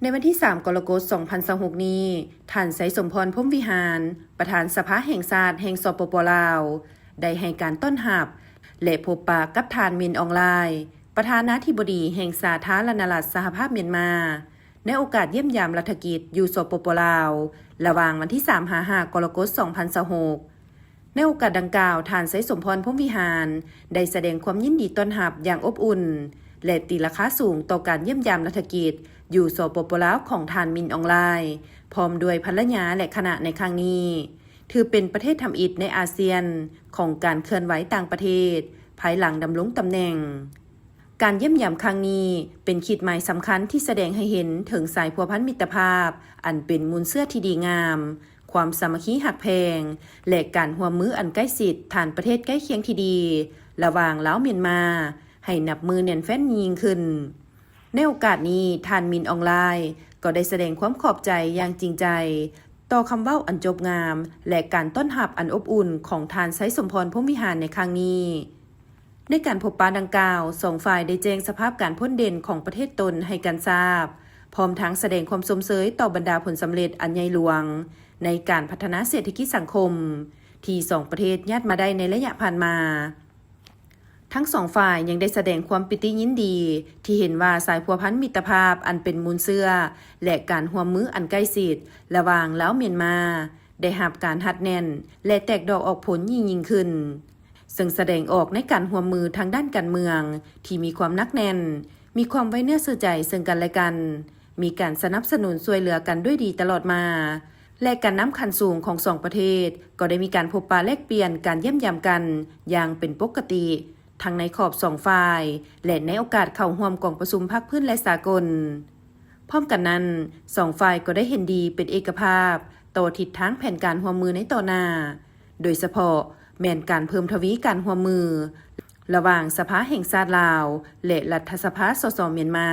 ในวันที่ 3 กรกฎาคม 2026 นี้ท่านไสยสมพร พรหมวิหาร ประธานสภาแห่งชาติแห่งสปป.ลาว ได้ให้การต้อนรับและพบปะกับท่านมินอองไลน์ประธานาธิบดีแห่งสาธารณรัฐสหภาพเมียนมาในโอกาสเยี่ยมยามรัฐกิจอยู่สปป.ลาวระหว่างวันที่ 3-5 กรกฎาคม 2026 ในโอกาสดังกล่าวท่านไสยสมพร พรหมวิหารได้แสดงความยินดีต้อนรับอย่างอบอุ่นและตีราคาสูงต่อการเยี่ยมยามรัฐกิจอยู่สปป.ลาวของท่านมินอองไลน์พร้อมด้วยภรรยาและคณะในครั้งนี้ถือเป็นประเทศทำอิฐในอาเซียนของการเคลื่อนไหวต่างประเทศภายหลังดำรงตำแหน่งการเยี่ยมยามครั้งนี้เป็นขีดหมายสำคัญที่แสดงให้เห็นถึงสายพัวพันมิตรภาพอันเป็นมูลเสื้อที่ดีงามความสามัคคีหักแพงและการร่วมมืออันใกล้ชิดฐานประเทศใกล้เคียงที่ดีระหว่างลาวเมียนมาให้นับมือแน่นแฟ้นยิ่งขึ้นในโอกาสนี้ท่านมินอองไลน์ก็ได้แสดงความขอบใจอย่างจริงใจต่อคำเว้าอันจบงามและการต้อนรับอันอบอุ่นของท่านไสยสมพร พรหมวิหารในครั้งนี้ในการพบปะดังกล่าวสองฝ่ายได้แจ้งสภาพการพ้นเด่นของประเทศตนให้กันทราบพร้อมทั้งแสดงความสมเสยต่อบรรดาผลสำเร็จอันใหญ่หลวงในการพัฒนาเศรษฐกิจสังคมที่สองประเทศญาติมาได้ในระยะผ่านมาทั้งสองฝ่ายยังได้แสดงความปิติยินดีที่เห็นว่าสายพัวพันมิตรภาพอันเป็นมูลเสื้อและการร่วมมืออันใกล้ชิดระหว่างลาวเมียนมาได้รับการหัดแน่นและแตกดอกออกผลยิ่งขึ้นซึ่งแสดงออกในการร่วมมือทางด้านการเมืองที่มีความหนักแน่นมีความไว้เนื้อเชื่อใจซึ่งกันและกันมีการสนับสนุนช่วยเหลือกันด้วยดีตลอดมาและการนำขั้นสูงของสองประเทศก็ได้มีการพบปะแลกเปลี่ยนการเยี่ยมยามกันอย่างเป็นปกติทั้งในขอบสองฝ่ายและในโอกาสเข้าร่วมกองประชุมภาคพื้นและสากลพร้อมกันนั้นสองฝ่ายก็ได้เห็นดีเป็นเอกภาพต่อทิศทางแผนการร่วมมือในต่อหน้าโดยเฉพาะแม้นการเพิ่มทวีการร่วมมือระหว่างสภาแห่งชาติลาวและรัฐสภาสสเมียนมา